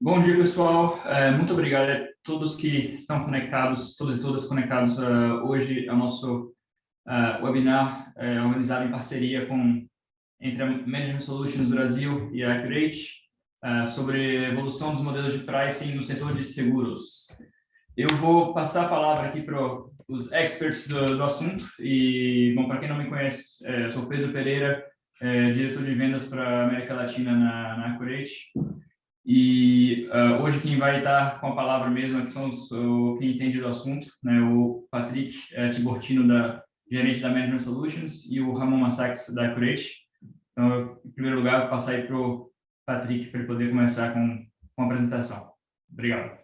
Bom dia, pessoal. Muito obrigado a todos que estão conectados, todos e todas conectados hoje ao nosso webinar organizado em parceria entre a Management Solutions Brasil e a Accurate sobre a evolução dos modelos de pricing no setor de seguros. Eu vou passar a palavra aqui para os experts do assunto e, bom, para quem não me conhece, eu sou Pedro Pereira, diretor de vendas para a América Latina na Accurate. E hoje quem vai estar com a palavra mesmo aqui são quem entende do assunto, né? O Patrick Tibortino, gerente da Management Solutions, e o Ramon Massax, da Accurate. Então, em primeiro lugar, vou passar aí para o Patrick para ele poder começar com a apresentação. Obrigado.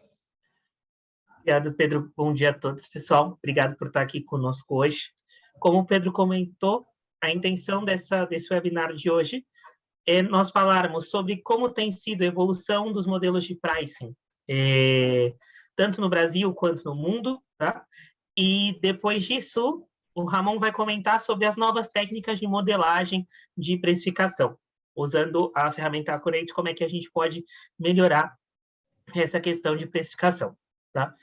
Obrigado, Pedro. Bom dia a todos, pessoal. Obrigado por estar aqui conosco hoje. Como o Pedro comentou, a intenção desse webinar de hoje é nós falarmos sobre como tem sido a evolução dos modelos de pricing, tanto no Brasil quanto no mundo, tá? E depois disso, o Ramon vai comentar sobre as novas técnicas de modelagem de precificação, usando a ferramenta Accurate, como é que a gente pode melhorar essa questão de precificação, tá?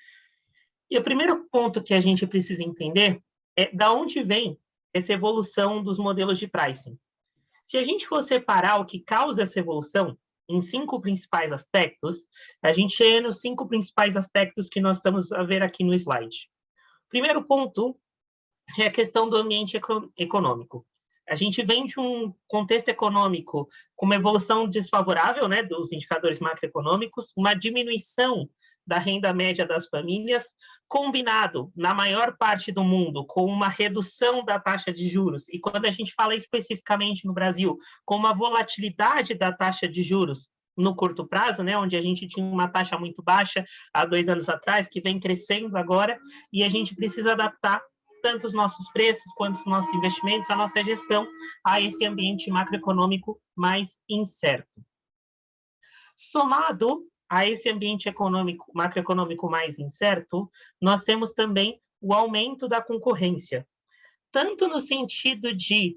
E o primeiro ponto que a gente precisa entender é da onde vem essa evolução dos modelos de pricing. Se a gente for separar o que causa essa evolução em 5 principais aspectos, a gente chega nos 5 principais aspectos que nós estamos a ver aqui no slide. O primeiro ponto é a questão do ambiente econômico. A gente vem de um contexto econômico com uma evolução desfavorável, né, dos indicadores macroeconômicos, uma diminuição da renda média das famílias, combinado, na maior parte do mundo, com uma redução da taxa de juros. E quando a gente fala especificamente no Brasil, com uma volatilidade da taxa de juros no curto prazo, né, onde a gente tinha uma taxa muito baixa há 2 anos atrás, que vem crescendo agora, e a gente precisa adaptar tanto os nossos preços quanto os nossos investimentos, a nossa gestão, a esse ambiente macroeconômico mais incerto. Somado a esse ambiente macroeconômico mais incerto, nós temos também o aumento da concorrência, tanto no sentido de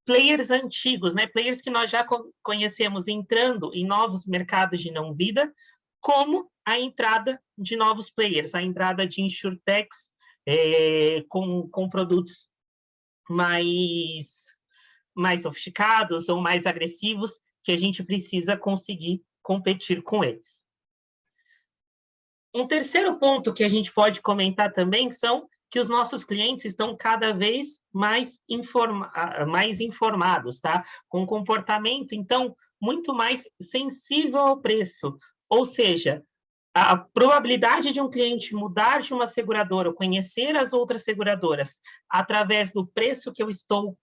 players antigos, né, players que nós já conhecemos entrando em novos mercados de não-vida, como a entrada de novos players, a entrada de insurtechs com produtos mais sofisticados ou mais agressivos, que a gente precisa conseguir competir com eles. Um terceiro ponto que a gente pode comentar também são que os nossos clientes estão cada vez mais informados, tá? Com um comportamento, então, muito mais sensível ao preço. Ou seja, a probabilidade de um cliente mudar de uma seguradora ou conhecer as outras seguradoras através do preço que eu estou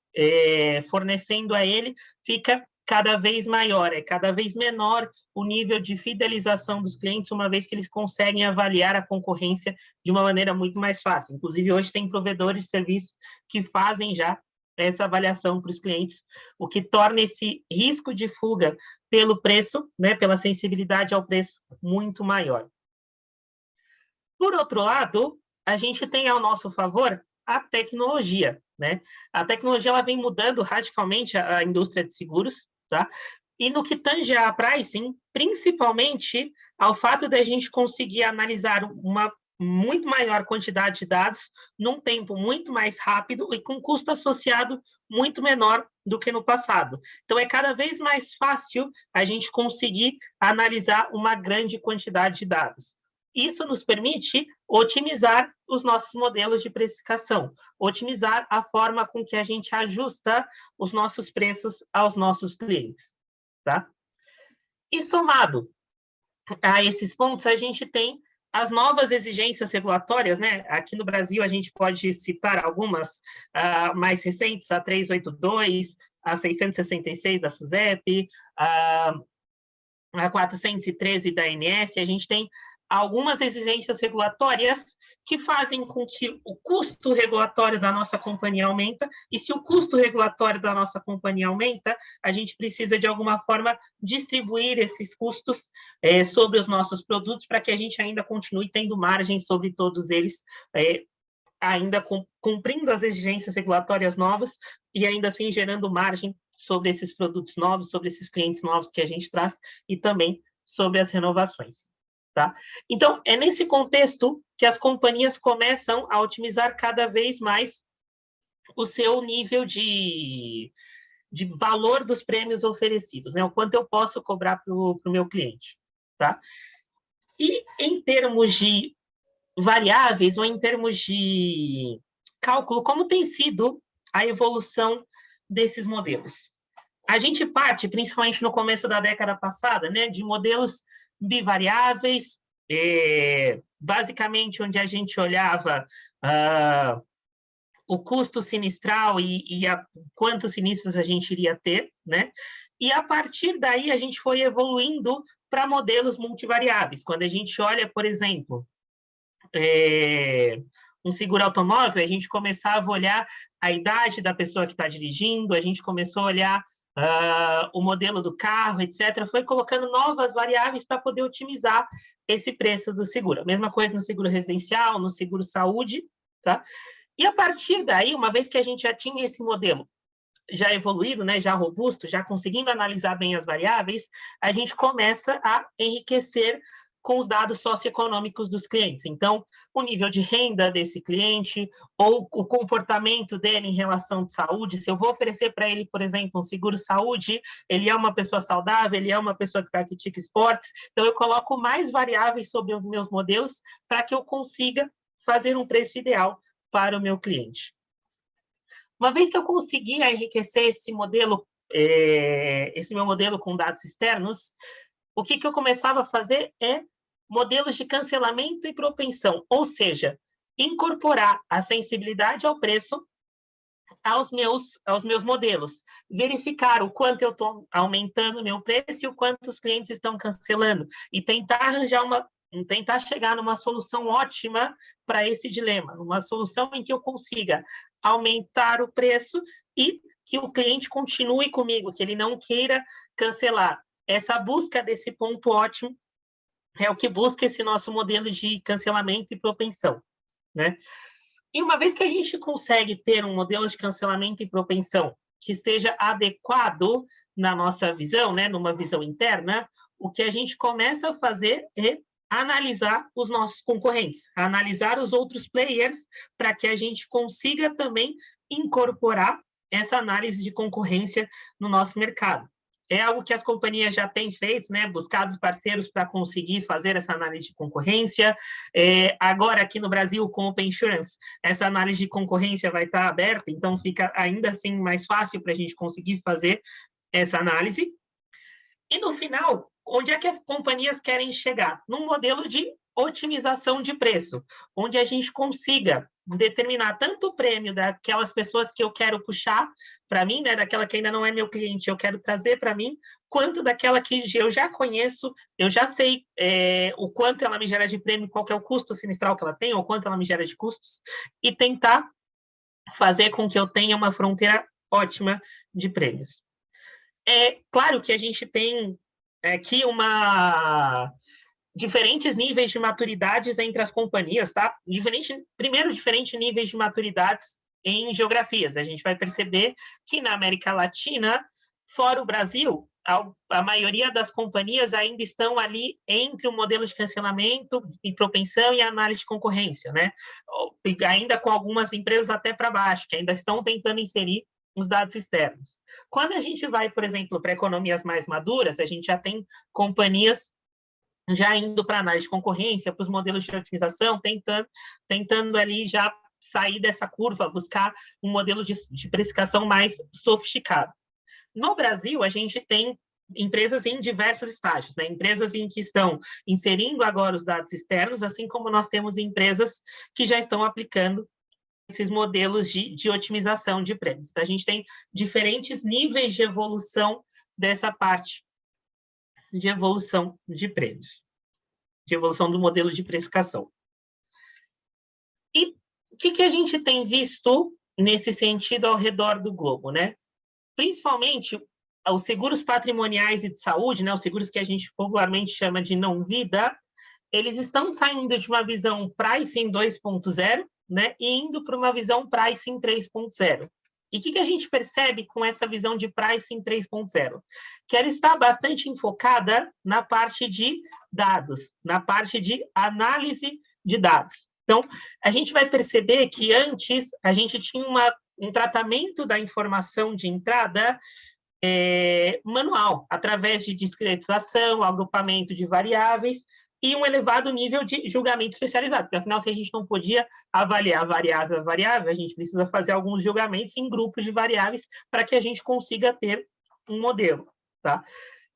fornecendo a ele fica cada vez maior, é cada vez menor o nível de fidelização dos clientes, uma vez que eles conseguem avaliar a concorrência de uma maneira muito mais fácil. Inclusive, hoje tem provedores de serviços que fazem já essa avaliação para os clientes, o que torna esse risco de fuga pelo preço, né, pela sensibilidade ao preço, muito maior. Por outro lado, a gente tem ao nosso favor a tecnologia, né? A tecnologia ela vem mudando radicalmente a indústria de seguros, tá? E no que tange a pricing, principalmente ao fato da gente conseguir analisar uma muito maior quantidade de dados num tempo muito mais rápido e com custo associado muito menor do que no passado. Então, é cada vez mais fácil a gente conseguir analisar uma grande quantidade de dados. Isso nos permite otimizar os nossos modelos de precificação, otimizar a forma com que a gente ajusta os nossos preços aos nossos clientes, tá? E somado a esses pontos, a gente tem as novas exigências regulatórias, né? Aqui no Brasil, a gente pode citar algumas mais recentes, a 382, a 666 da SUSEP, a 413 da ANS, a gente tem algumas exigências regulatórias que fazem com que o custo regulatório da nossa companhia aumenta, e se o custo regulatório da nossa companhia aumenta, a gente precisa, de alguma forma, distribuir esses custos sobre os nossos produtos para que a gente ainda continue tendo margem sobre todos eles, ainda cumprindo as exigências regulatórias novas e ainda assim gerando margem sobre esses produtos novos, sobre esses clientes novos que a gente traz e também sobre as renovações. Tá? Então, é nesse contexto que as companhias começam a otimizar cada vez mais o seu nível de valor dos prêmios oferecidos, né? O quanto eu posso cobrar para o meu cliente. Tá? E em termos de variáveis ou em termos de cálculo, como tem sido a evolução desses modelos? A gente parte, principalmente no começo da década passada, né, de modelos bivariáveis, basicamente onde a gente olhava o custo sinistral e quantos sinistros a gente iria ter, né? E a partir daí a gente foi evoluindo para modelos multivariáveis. Quando a gente olha, por exemplo, um seguro automóvel, a gente começava a olhar a idade da pessoa que está dirigindo, a gente começou a olhar o modelo do carro, etc. Foi colocando novas variáveis para poder otimizar esse preço do seguro. A mesma coisa no seguro residencial, no seguro saúde, tá? E a partir daí, uma vez que a gente já tinha esse modelo já evoluído, né, já robusto, já conseguindo analisar bem as variáveis, a gente começa a enriquecer com os dados socioeconômicos dos clientes. Então, o nível de renda desse cliente, ou o comportamento dele em relação de saúde, se eu vou oferecer para ele, por exemplo, um seguro-saúde, ele é uma pessoa saudável, ele é uma pessoa que pratica esportes, então eu coloco mais variáveis sobre os meus modelos para que eu consiga fazer um preço ideal para o meu cliente. Uma vez que eu consegui enriquecer esse modelo, esse meu modelo com dados externos, o que eu começava a fazer é modelos de cancelamento e propensão, ou seja, incorporar a sensibilidade ao preço aos meus modelos, verificar o quanto eu estou aumentando o meu preço e o quanto os clientes estão cancelando, e tentar tentar chegar numa solução ótima para esse dilema, uma solução em que eu consiga aumentar o preço e que o cliente continue comigo, que ele não queira cancelar. Essa busca desse ponto ótimo é o que busca esse nosso modelo de cancelamento e propensão, né? E uma vez que a gente consegue ter um modelo de cancelamento e propensão que esteja adequado na nossa visão, né, numa visão interna, o que a gente começa a fazer é analisar os nossos concorrentes, analisar os outros players, para que a gente consiga também incorporar essa análise de concorrência no nosso mercado. É algo que as companhias já têm feito, né? Buscado parceiros para conseguir fazer essa análise de concorrência. Agora, aqui no Brasil, com o Open Insurance, essa análise de concorrência vai estar aberta, então fica ainda assim mais fácil para a gente conseguir fazer essa análise. E, no final, onde é que as companhias querem chegar? Num modelo de otimização de preço, onde a gente consiga determinar tanto o prêmio daquelas pessoas que eu quero puxar para mim, né, daquela que ainda não é meu cliente, eu quero trazer para mim, quanto daquela que eu já conheço, eu já sei o quanto ela me gera de prêmio, qual que é o custo sinistral que ela tem, ou quanto ela me gera de custos, e tentar fazer com que eu tenha uma fronteira ótima de prêmios. É claro que a gente tem aqui diferentes níveis de maturidades entre as companhias, tá? Primeiro, diferentes níveis de maturidades em geografias. A gente vai perceber que na América Latina, fora o Brasil, a maioria das companhias ainda estão ali entre o modelo de cancelamento e propensão e a análise de concorrência, né? Ainda com algumas empresas até para baixo, que ainda estão tentando inserir os dados externos. Quando a gente vai, por exemplo, para economias mais maduras, a gente já tem companhias já indo para análise de concorrência, para os modelos de otimização, tentando ali já sair dessa curva, buscar um modelo de precificação mais sofisticado. No Brasil, a gente tem empresas em diversos estágios, né? Empresas em que estão inserindo agora os dados externos, assim como nós temos empresas que já estão aplicando esses modelos de otimização de prêmios. Então, a gente tem diferentes níveis de evolução dessa parte de evolução de prêmios, de evolução do modelo de precificação. E o que a gente tem visto nesse sentido ao redor do globo, né? Principalmente os seguros patrimoniais e de saúde, né? Os seguros que a gente popularmente chama de não-vida, eles estão saindo de uma visão pricing 2.0, né? E indo para uma visão pricing 3.0. E o que a gente percebe com essa visão de pricing 3.0? Que ela está bastante enfocada na parte de dados, na parte de análise de dados. Então, a gente vai perceber que antes a gente tinha um tratamento da informação de entrada manual, através de discretização, agrupamento de variáveis e um elevado nível de julgamento especializado. Porque, afinal, se a gente não podia avaliar variável a variável, a gente precisa fazer alguns julgamentos em grupos de variáveis para que a gente consiga ter um modelo. Tá?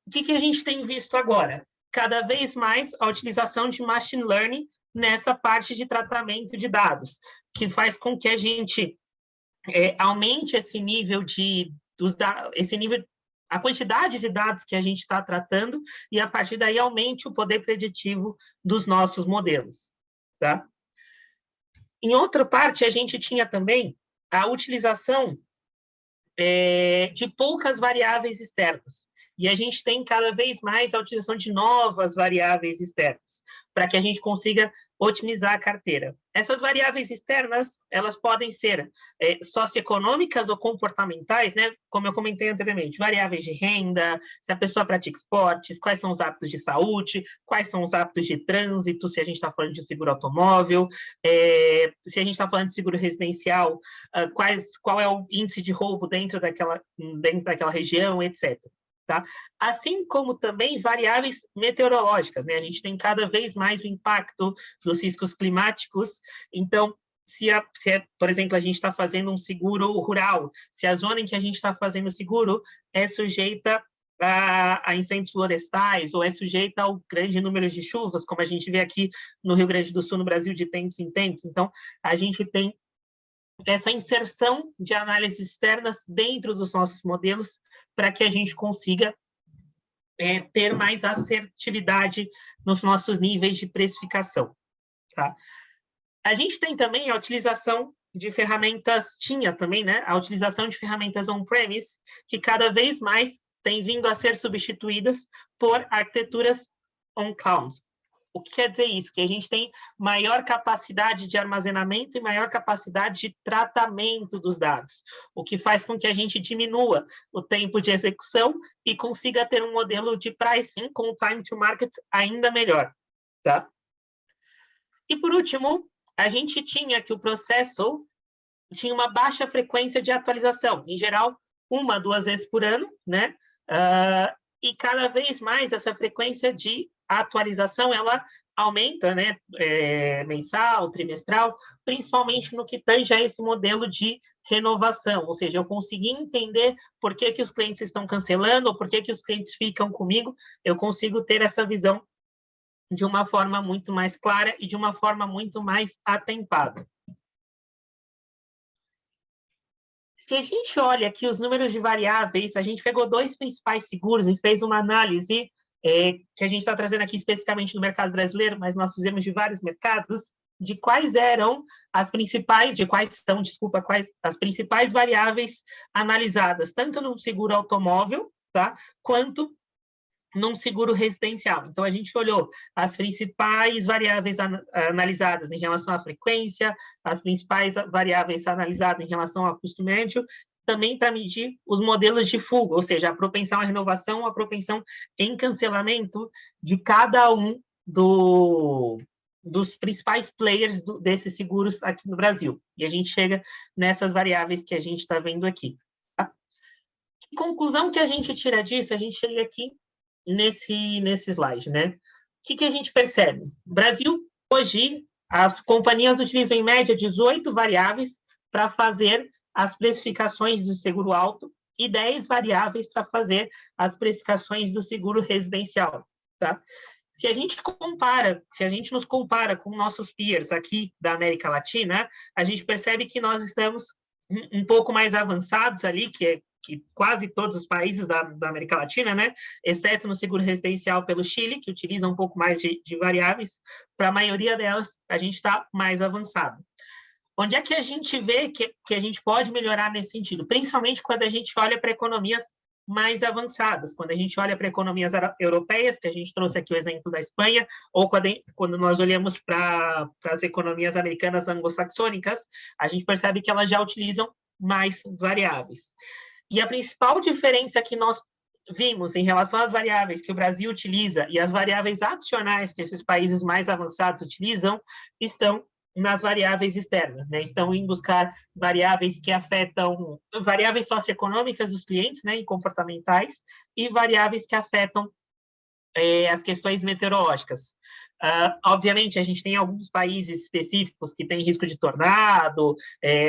O que a gente tem visto agora? Cada vez mais a utilização de machine learning nessa parte de tratamento de dados, que faz com que a gente aumente esse nível a quantidade de dados que a gente está tratando e, a partir daí, aumente o poder preditivo dos nossos modelos. Tá? Em outra parte, a gente tinha também a utilização de poucas variáveis externas. E a gente tem cada vez mais a utilização de novas variáveis externas, para que a gente consiga otimizar a carteira. Essas variáveis externas, elas podem ser socioeconômicas ou comportamentais, né? Como eu comentei anteriormente, variáveis de renda, se a pessoa pratica esportes, quais são os hábitos de saúde, quais são os hábitos de trânsito, se a gente está falando de seguro automóvel, se a gente está falando de seguro residencial, qual é o índice de roubo dentro daquela região, etc. Tá? Assim como também variáveis meteorológicas, né? A gente tem cada vez mais o impacto dos riscos climáticos. Então, por exemplo, a gente está fazendo um seguro rural, se a zona em que a gente está fazendo o seguro é sujeita a incêndios florestais ou é sujeita ao grande número de chuvas, como a gente vê aqui no Rio Grande do Sul, no Brasil, de tempos em tempos. Então, a gente tem essa inserção de análises externas dentro dos nossos modelos para que a gente consiga ter mais assertividade nos nossos níveis de precificação. Tá? A gente tem também a utilização de ferramentas, a utilização de ferramentas on-premise, que cada vez mais tem vindo a ser substituídas por arquiteturas on-cloud. O que quer dizer isso? Que a gente tem maior capacidade de armazenamento e maior capacidade de tratamento dos dados, o que faz com que a gente diminua o tempo de execução e consiga ter um modelo de pricing com time to market ainda melhor. Tá? E, por último, a gente tinha que o processo tinha uma baixa frequência de atualização, em geral, 1-2 vezes por ano, né? E cada vez mais essa frequência de atualização ela aumenta, né, mensal, trimestral, principalmente no que tange a esse modelo de renovação, ou seja, eu consegui entender por que os clientes estão cancelando, ou por que os clientes ficam comigo, eu consigo ter essa visão de uma forma muito mais clara e de uma forma muito mais atempada. Se a gente olha aqui os números de variáveis, a gente pegou 2 principais seguros e fez uma análise que a gente está trazendo aqui especificamente no mercado brasileiro, mas nós fizemos de vários mercados, de quais eram as principais variáveis analisadas, tanto no seguro automóvel, tá, quanto num seguro residencial. Então, a gente olhou as principais variáveis analisadas em relação à frequência, as principais variáveis analisadas em relação ao custo médio, também para medir os modelos de fuga, ou seja, a propensão à renovação, a propensão em cancelamento de cada um dos principais players desses seguros aqui no Brasil. E a gente chega nessas variáveis que a gente está vendo aqui. Tá? A conclusão que a gente tira disso, a gente chega aqui nesse slide, né? O que a gente percebe? No Brasil, hoje, as companhias utilizam, em média, 18 variáveis para fazer as precificações do seguro auto e 10 variáveis para fazer as precificações do seguro residencial, tá? Se a gente nos compara com nossos peers aqui da América Latina, a gente percebe que nós estamos um pouco mais avançados ali, que quase todos os países da América Latina, né? Exceto no seguro residencial pelo Chile, que utiliza um pouco mais de variáveis, para a maioria delas, a gente está mais avançado. Onde é que a gente vê que a gente pode melhorar nesse sentido? Principalmente quando a gente olha para economias mais avançadas, quando a gente olha para economias europeias, que a gente trouxe aqui o exemplo da Espanha, ou quando nós olhamos para as economias americanas anglo-saxônicas, a gente percebe que elas já utilizam mais variáveis. E a principal diferença que nós vimos em relação às variáveis que o Brasil utiliza e as variáveis adicionais que esses países mais avançados utilizam estão nas variáveis externas, né? Estão em buscar variáveis que afetam variáveis socioeconômicas dos clientes, né, e comportamentais, e variáveis que afetam as questões meteorológicas. Obviamente, a gente tem alguns países específicos que têm risco de tornado.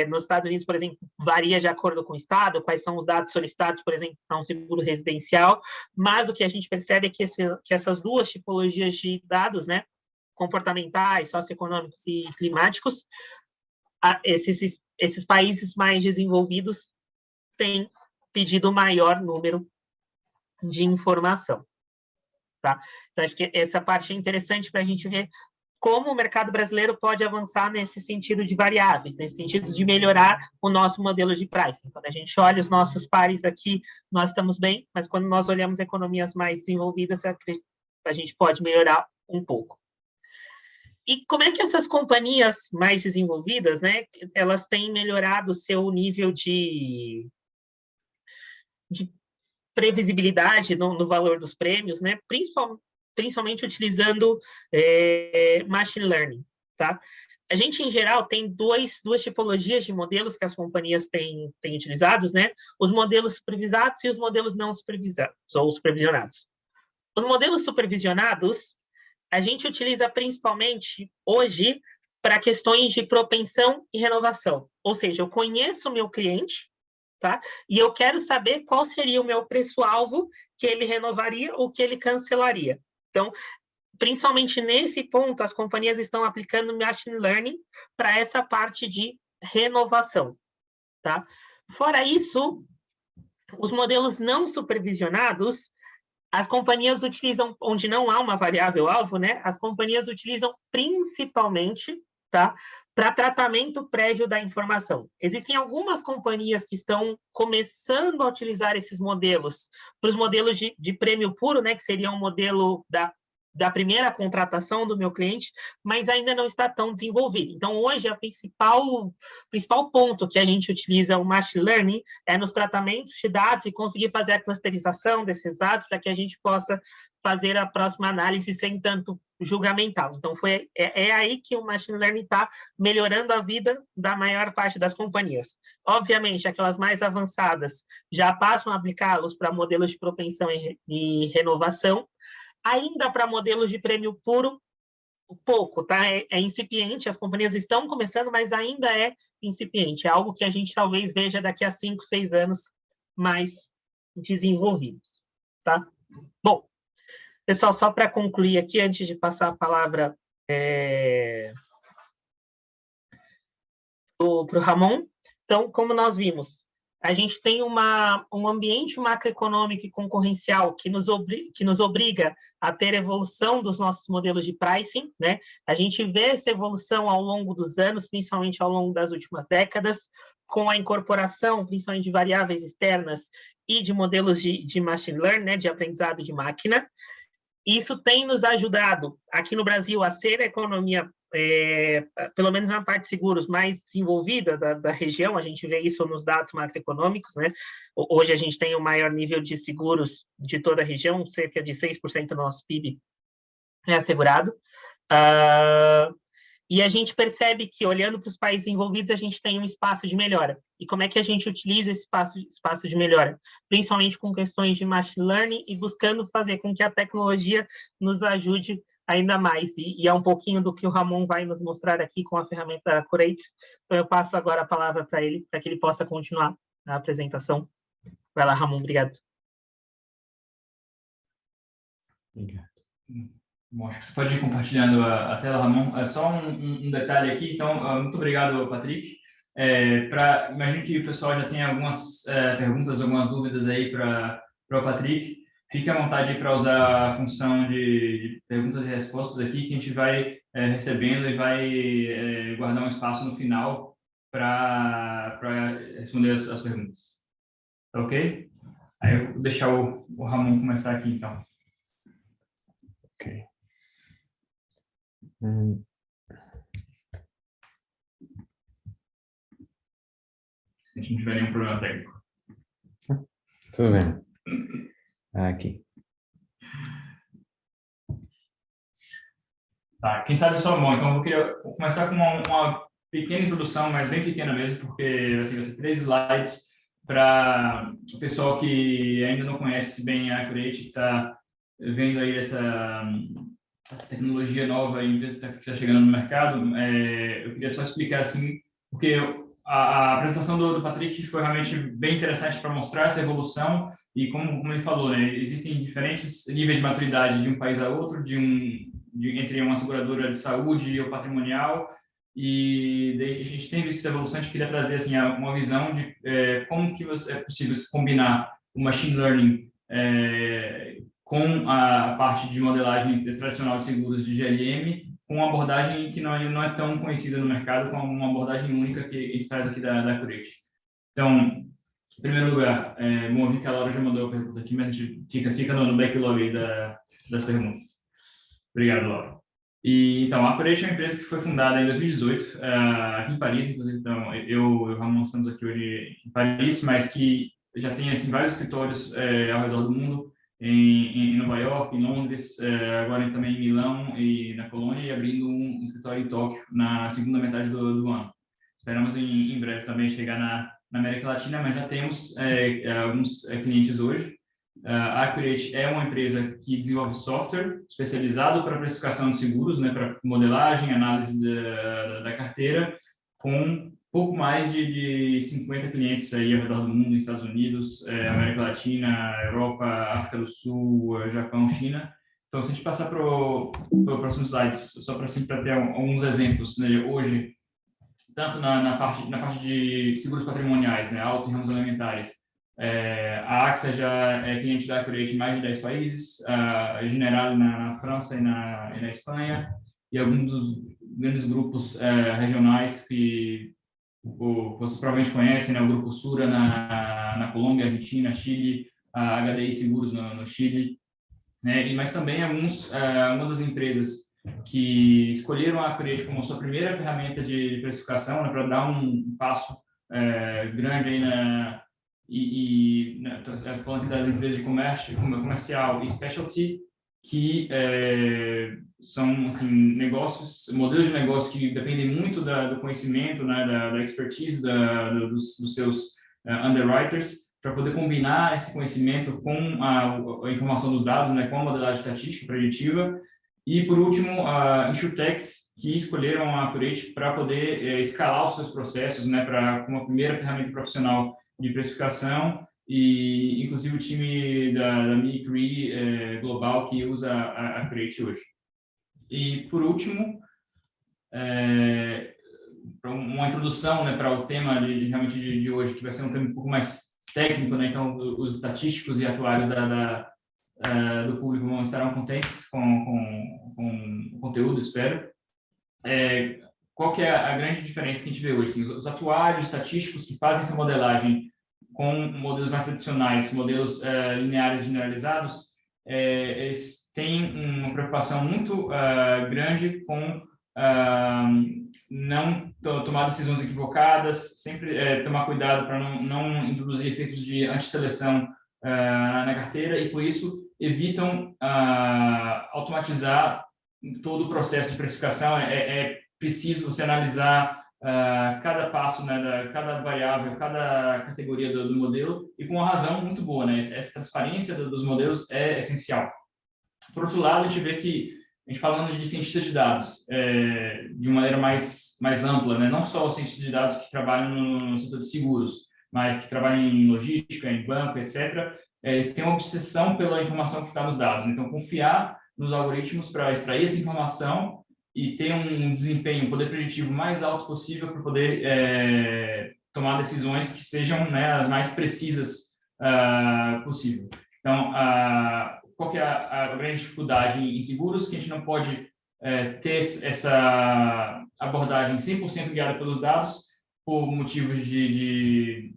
Nos Estados Unidos, por exemplo, varia de acordo com o estado, quais são os dados solicitados, por exemplo, para um seguro residencial, mas o que a gente percebe é que essas duas tipologias de dados, né, comportamentais, socioeconômicos e climáticos, esses países mais desenvolvidos têm pedido maior número de informação. Tá? Então, acho que essa parte é interessante para a gente ver como o mercado brasileiro pode avançar nesse sentido de variáveis, nesse sentido de melhorar o nosso modelo de pricing. Quando a gente olha os nossos pares aqui, nós estamos bem, mas quando nós olhamos economias mais desenvolvidas, a gente pode melhorar um pouco. E como é que essas companhias mais desenvolvidas, né, elas têm melhorado o seu nível de previsibilidade no valor dos prêmios, né? Principalmente utilizando machine learning, tá? A gente, em geral, tem duas tipologias de modelos que as companhias têm utilizados, né? Os modelos supervisados e os modelos não supervisados, ou supervisionados. Os modelos supervisionados, a gente utiliza principalmente, hoje, para questões de propensão e renovação. Ou seja, eu conheço o meu cliente, tá? E eu quero saber qual seria o meu preço-alvo que ele renovaria ou que ele cancelaria. Então, principalmente nesse ponto, as companhias estão aplicando machine learning para essa parte de renovação, tá? Fora isso, os modelos não supervisionados, as companhias utilizam, onde não há uma variável-alvo, né? As companhias utilizam principalmente, tá, para tratamento prévio da informação. Existem algumas companhias que estão começando a utilizar esses modelos para os modelos de prêmio puro, né, que seria um modelo da primeira contratação do meu cliente, mas ainda não está tão desenvolvido. Então, hoje, o principal ponto que a gente utiliza o machine learning é nos tratamentos de dados e conseguir fazer a clusterização desses dados para que a gente possa fazer a próxima análise sem tanto julgamental. Então, é aí que o machine learning está melhorando a vida da maior parte das companhias. Obviamente, aquelas mais avançadas já passam a aplicá-los para modelos de propensão e renovação. Ainda para modelos de prêmio puro, pouco, tá? É incipiente, as companhias estão começando, mas ainda é incipiente. É algo que a gente talvez veja daqui a 5, 6 anos mais desenvolvidos, tá? Bom, pessoal, só para concluir aqui, antes de passar a palavra para o Ramon. Então, como nós vimos, a gente tem um ambiente macroeconômico e concorrencial que nos obriga a ter evolução dos nossos modelos de pricing, né? A gente vê essa evolução ao longo dos anos, principalmente ao longo das últimas décadas, com a incorporação, principalmente de variáveis externas e de modelos de machine learning, né? De aprendizado de máquina. Isso tem nos ajudado, aqui no Brasil, a ser a economia, pelo menos na parte de seguros, mais desenvolvida da região. A gente vê isso nos dados macroeconômicos, né? Hoje a gente tem o maior nível de seguros de toda a região, cerca de 6% do nosso PIB é assegurado. E a gente percebe que, olhando para os países envolvidos, a gente tem um espaço de melhora. E como é que a gente utiliza esse espaço de melhora? Principalmente com questões de machine learning e buscando fazer com que a tecnologia nos ajude ainda mais. E é um pouquinho do que o Ramon vai nos mostrar aqui com a ferramenta Curate. Então, eu passo agora a palavra para ele, para que ele possa continuar a apresentação. Vai lá, Ramon, obrigado. Obrigado. Bom, acho que você pode ir compartilhando a tela, Ramon. É só um detalhe aqui, então, muito obrigado, Patrick. Imagino que o pessoal já tem algumas perguntas, algumas dúvidas aí para o Patrick. Fique à vontade para usar a função de perguntas e respostas aqui, que a gente vai recebendo e vai guardar um espaço no final para responder as perguntas. Tá ok? Aí eu vou deixar o Ramon começar aqui, então. Ok. gente não tiver nenhum problema técnico. Tudo bem. Aqui. Tá, quem sabe só bom. Então, eu queria começar com uma pequena introdução, mas bem pequena mesmo, porque assim, vai ser 3 slides para o pessoal que ainda não conhece bem a Accurate, que está vendo aí essa tecnologia nova e empresa que está chegando no mercado. Eu queria só explicar assim, porque a apresentação do Patrick foi realmente bem interessante para mostrar essa evolução e como ele falou, né, existem diferentes níveis de maturidade de um país a outro, entre uma seguradora de saúde ou patrimonial, e daí a gente tem visto essa evolução. A gente queria trazer assim uma visão de como que é possível se combinar o machine learning com a parte de modelagem tradicional de seguros de GLM, com uma abordagem que não é tão conhecida no mercado, com uma abordagem única que a gente traz aqui da Accurate. Então, em primeiro lugar, bom, eu vi que a Laura já mandou a pergunta aqui, mas a gente fica no backlog aí das perguntas. Obrigado, Laura. Então, a Accurate é uma empresa que foi fundada em 2018, aqui em Paris, inclusive. Então, eu e o Ramon estamos aqui hoje em Paris, mas que já tem assim, vários escritórios ao redor do mundo, em Nova York, em Londres, agora também em Milão e na Polônia, e abrindo um escritório em Tóquio na segunda metade do ano. Esperamos em breve também chegar na América Latina, mas já temos alguns clientes hoje. A Accurate é uma empresa que desenvolve software especializado para precificação de seguros, né, para modelagem, análise da carteira, com pouco mais de 50 clientes aí ao redor do mundo, Estados Unidos, América Latina, Europa, África do Sul, Japão, China. Então, se a gente passar para o próximo slide, só para assim, ter alguns exemplos, né, hoje, tanto na parte de seguros patrimoniais, né, auto e ramos alimentares, a AXA já é cliente da Accurate em mais de 10 países, a Generali na França e na Espanha, e alguns dos grandes grupos regionais que vocês provavelmente conhecem, né, o Grupo Sura na Colômbia, Argentina, Chile, a HDI Seguros no Chile, né, mas também uma das empresas que escolheram a Accurate como sua primeira ferramenta de precificação, né, para dar um passo grande aí falando aqui das empresas de comercial e specialty, que são assim, modelos de negócio que dependem muito do conhecimento, né, da expertise dos seus underwriters, para poder combinar esse conhecimento com a informação dos dados, né, com a modelagem estatística preditiva. E, por último, a insurtechs, que escolheram a Accurate para poder escalar os seus processos, né, com uma primeira ferramenta profissional de precificação, e inclusive o time da Munich Re Global, que usa a Accurate hoje. E, por último, uma introdução, né, para o tema realmente de hoje, que vai ser um tema um pouco mais técnico, né? Então, os estatísticos e atuários do público estarão contentes com o conteúdo, espero. Qual que é a grande diferença que a gente vê hoje? Assim, os atuários estatísticos que fazem essa modelagem com modelos mais tradicionais, modelos lineares generalizados, eles têm uma preocupação muito grande com não tomar decisões equivocadas, sempre tomar cuidado para não introduzir efeitos de antisseleção na carteira, e por isso evitam automatizar todo o processo de precificação. É preciso você analisar cada passo, né, cada variável, cada categoria do modelo, e com uma razão muito boa, né? Essa transparência dos modelos é essencial. Por outro lado, a gente vê que, a gente falando de cientistas de dados de uma maneira mais ampla, né? Não só os cientistas de dados que trabalham no setor de seguros, mas que trabalham em logística, em banco, etc., eles têm uma obsessão pela informação que está nos dados. Então, confiar nos algoritmos para extrair essa informação e ter um desempenho, um poder preditivo mais alto possível para poder tomar decisões que sejam, né, as mais precisas possível. Então, qual que é a grande dificuldade em seguros? Que a gente não pode ter essa abordagem 100% guiada pelos dados, por motivos de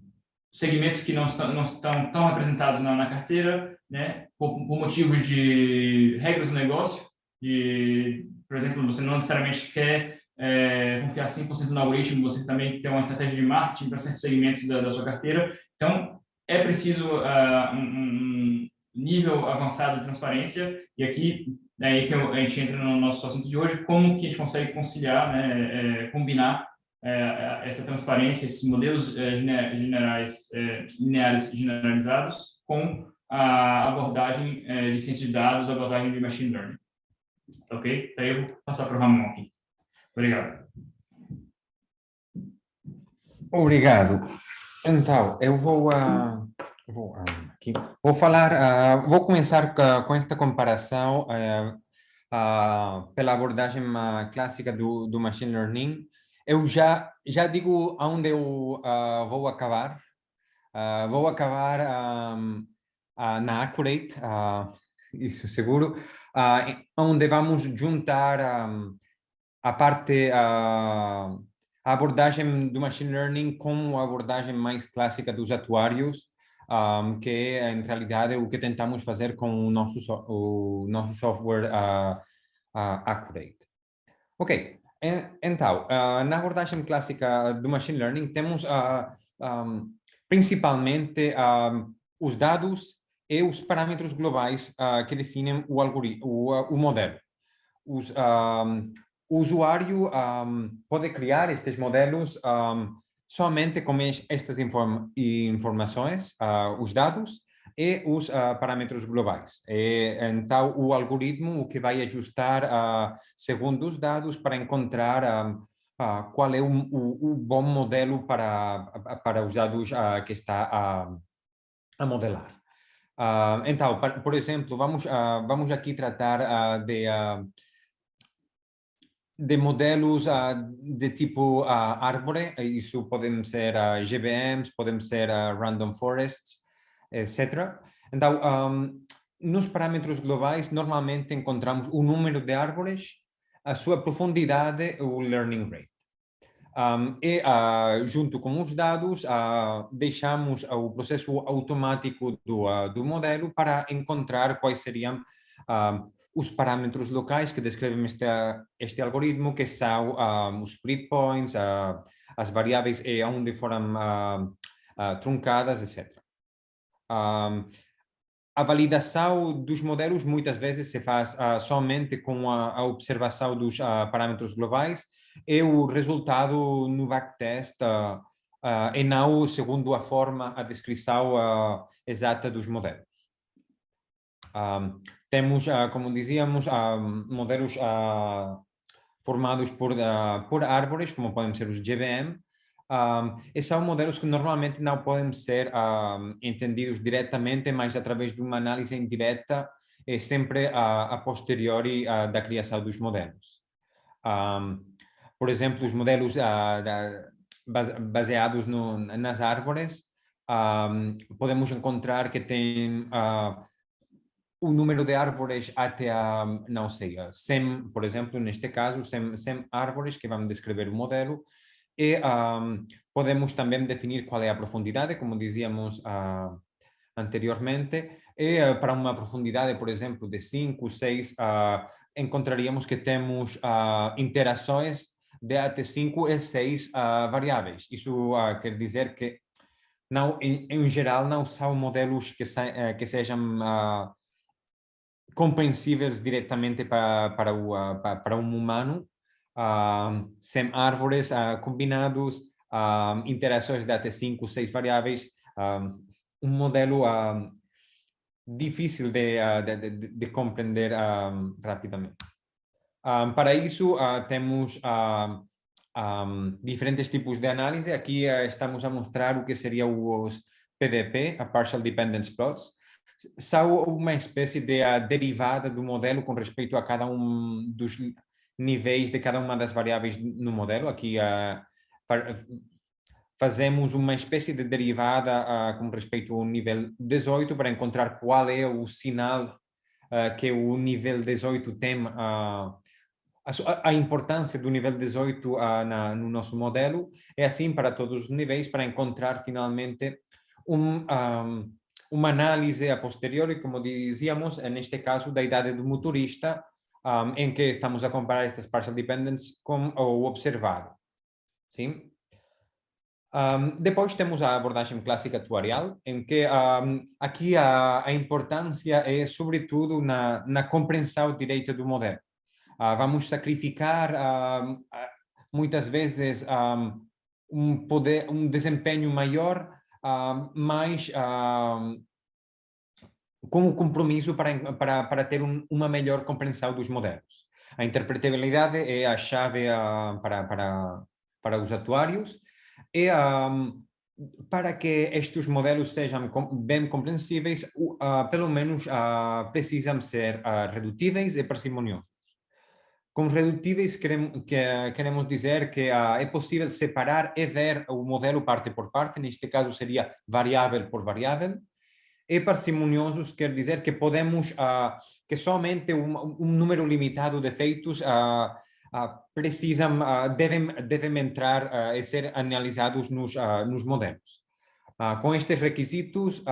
segmentos que não estão tão representados na carteira, né? Por motivos de regras do negócio, por exemplo, você não necessariamente quer confiar 100% no algoritmo, você também tem uma estratégia de marketing para certos segmentos da sua carteira. Então, é preciso um nível avançado de transparência, e aqui é aí que a gente entra no nosso assunto de hoje, como que a gente consegue conciliar, né, combinar essa transparência, esses modelos lineares generalizados com a abordagem de ciência de dados, a abordagem de machine learning. Ok? Daí eu vou passar para o Ramon aqui. Obrigado. Obrigado. Então, eu vou falar, vou começar com esta comparação pela abordagem clássica do machine learning. Eu já digo aonde eu vou acabar. Vou acabar na Accurate, isso seguro, onde vamos juntar a parte, a abordagem do machine learning com a abordagem mais clássica dos atuários, que é, em realidade, o que tentamos fazer com o nosso software Accurate. Ok, então, na abordagem clássica do machine learning, temos principalmente os dados e os parâmetros globais que definem o algoritmo, o modelo. O usuário pode criar estes modelos somente com estas informações, os dados e os parâmetros globais. Então, o algoritmo o que vai ajustar segundo os dados para encontrar qual é o bom modelo para os dados que está a modelar. Então, por exemplo, vamos aqui tratar de modelos de tipo árvore. Isso podem ser GBMs, podem ser random forests, etc. Então, nos parâmetros globais, normalmente encontramos o número de árvores, a sua profundidade, o learning rate. Junto com os dados, deixamos o processo automático do modelo para encontrar quais seriam os parâmetros locais que descrevem este algoritmo, que são os split points, as variáveis e onde foram truncadas, etc. A validação dos modelos muitas vezes se faz somente com a observação dos parâmetros globais e o resultado no backtest e não segundo a descrição exata dos modelos. Temos, como dizíamos, modelos formados por árvores, como podem ser os GBM, e são modelos que normalmente não podem ser entendidos diretamente, mas através de uma análise indireta e sempre a posteriori da criação dos modelos. Por exemplo, os modelos baseados nas árvores, podemos encontrar que tem o número de árvores até, não sei, 100, por exemplo, neste caso, 100 árvores que vão descrever o modelo. E podemos também definir qual é a profundidade, como dizíamos anteriormente. E para uma profundidade, por exemplo, de 5, 6, encontraríamos que temos interações de até 5 e 6 variáveis. Isso quer dizer que, não, em geral, não são modelos que sejam compreensíveis diretamente para um humano. 100 árvores combinados, interações de até 5, 6 variáveis, um modelo difícil de compreender rapidamente. Para isso, temos diferentes tipos de análise. Aqui estamos a mostrar o que seriam os PDP, a Partial Dependence Plots. São uma espécie de derivada do modelo com respeito a cada um dos níveis de cada uma das variáveis no modelo. Aqui fazemos uma espécie de derivada com respeito ao nível 18 para encontrar qual é o sinal que o nível 18 tem, a importância do nível 18 no nosso modelo. É assim para todos os níveis, para encontrar finalmente uma análise a posteriori, como dizíamos, neste caso, da idade do motorista, em que estamos a comparar estas partial dependence com o observado. Sim? Depois temos a abordagem clássica atuarial, em que aqui a importância é sobretudo na compreensão direta do modelo. Vamos sacrificar muitas vezes um desempenho maior, mas com o compromisso para ter uma melhor compreensão dos modelos. A interpretabilidade é a chave para os atuários e para que estes modelos sejam bem compreensíveis, pelo menos precisam ser redutíveis e parcimoniosos. Com redutíveis queremos dizer que é possível separar e ver o modelo parte por parte, neste caso seria variável por variável, e parcimoniosos quer dizer que podemos, que somente um número limitado de efeitos devem entrar e ser analisados nos modelos. Com estes requisitos,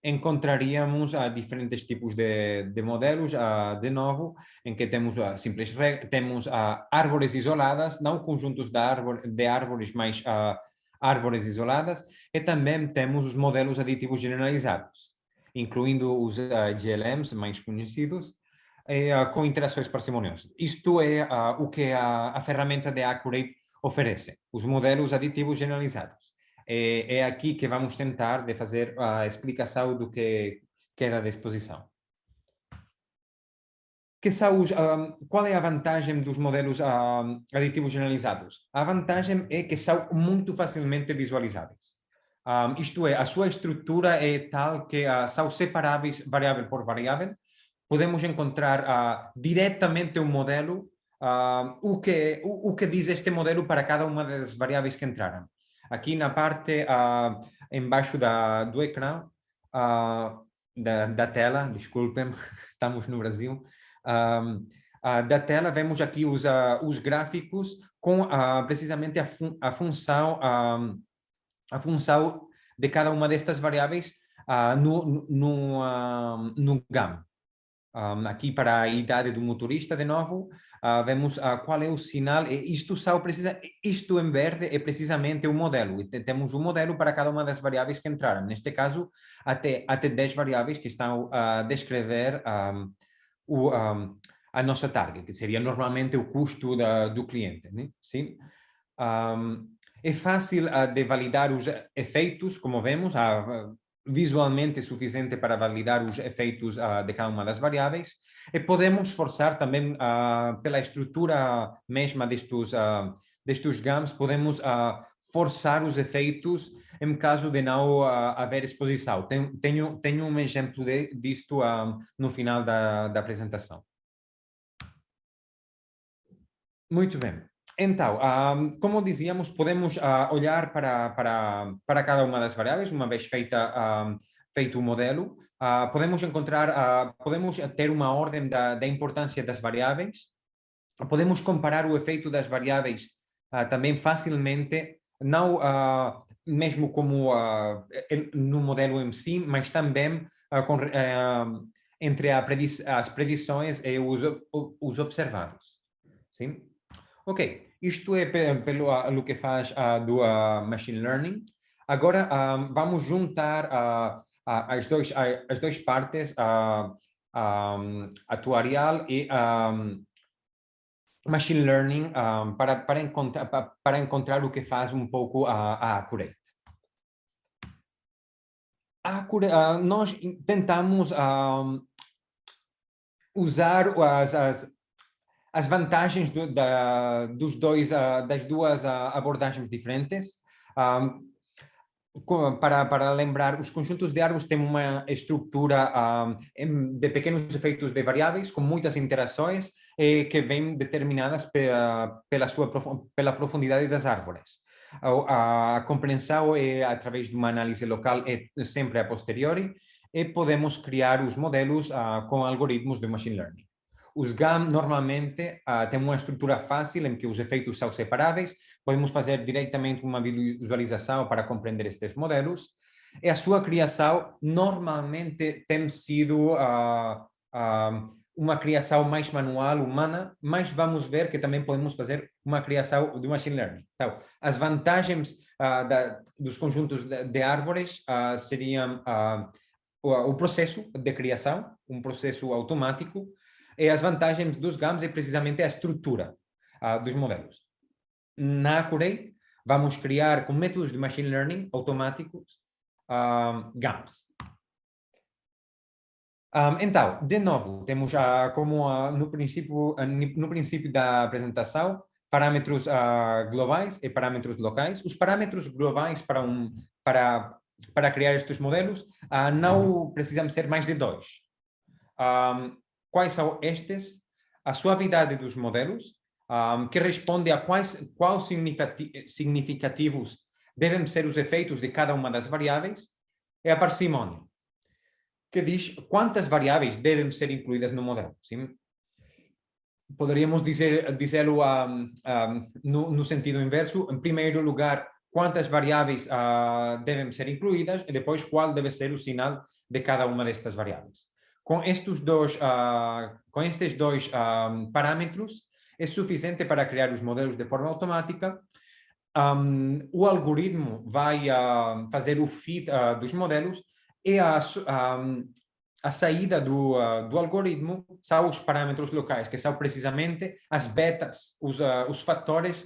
encontraríamos diferentes tipos de modelos, de novo, em que temos temos árvores isoladas, não conjuntos de árvores, mas árvores isoladas, e também temos os modelos aditivos generalizados, incluindo os GLMs mais conhecidos, com interações parcimoniosas. Isto é o que a ferramenta de Accurate oferece, os modelos aditivos generalizados. É aqui que vamos tentar de fazer a explicação do que queda à disposição. Qual é a vantagem dos modelos aditivos generalizados? A vantagem é que são muito facilmente visualizáveis. Isto é, a sua estrutura é tal que são separáveis variável por variável. Podemos encontrar diretamente o modelo, o que diz este modelo para cada uma das variáveis que entraram. Aqui na parte embaixo do ecrã, da tela, desculpem, estamos no Brasil, da tela vemos aqui os gráficos com precisamente a função de cada uma destas variáveis no GAM. Aqui para a idade do motorista, de novo, vemos qual é o sinal. Isto em verde é precisamente o modelo. E temos um modelo para cada uma das variáveis que entraram. Neste caso, até 10 variáveis que estão a descrever a nossa target, que seria normalmente o custo do cliente. Né? Sim? É fácil de validar os efeitos, como vemos, visualmente suficiente para validar os efeitos de cada uma das variáveis, e podemos forçar também pela estrutura mesma destes GAMs, podemos forçar os efeitos em caso de não haver exposição. Tenho um exemplo disto no final da apresentação. Muito bem. Então, como dizíamos, podemos olhar para cada uma das variáveis, uma vez feito o modelo. Podemos ter uma ordem da importância das variáveis. Podemos comparar o efeito das variáveis também facilmente, não mesmo como no modelo em si, mas também entre as predições e os observados. Sim? Ok, isto é pelo que faz do Machine Learning. Agora vamos juntar as duas partes, atuarial e Machine Learning, para encontrar o que faz um pouco a Accurate. Nós tentamos usar as vantagens das duas abordagens diferentes. Para lembrar, os conjuntos de árvores têm uma estrutura de pequenos efeitos de variáveis com muitas interações que vêm determinadas pela profundidade das árvores. A compreensão é através de uma análise local, é sempre a posteriori, e podemos criar os modelos com algoritmos de machine learning. Os GAM normalmente têm uma estrutura fácil em que os efeitos são separáveis, podemos fazer diretamente uma visualização para compreender estes modelos, e a sua criação normalmente tem sido uma criação mais manual, humana, mas vamos ver que também podemos fazer uma criação de machine learning. Então, as vantagens dos conjuntos de árvores seriam o processo de criação, um processo automático, e as vantagens dos GAMs é precisamente a estrutura dos modelos. Na Accurate, vamos criar com métodos de machine learning automáticos GAMs. Então, de novo, temos como no princípio da apresentação, parâmetros globais e parâmetros locais. Os parâmetros globais para criar estes modelos não precisam ser mais de 2. Quais são estes? A suavidade dos modelos, que responde a quais significativos devem ser os efeitos de cada uma das variáveis, e a parcimônia, que diz quantas variáveis devem ser incluídas no modelo. Sim? Poderíamos dizê-lo no sentido inverso. Em primeiro lugar, quantas variáveis devem ser incluídas e depois qual deve ser o sinal de cada uma destas variáveis. Com estes dois parâmetros, é suficiente para criar os modelos de forma automática. O algoritmo vai fazer o feed dos modelos e a saída do algoritmo são os parâmetros locais, que são precisamente as betas, os fatores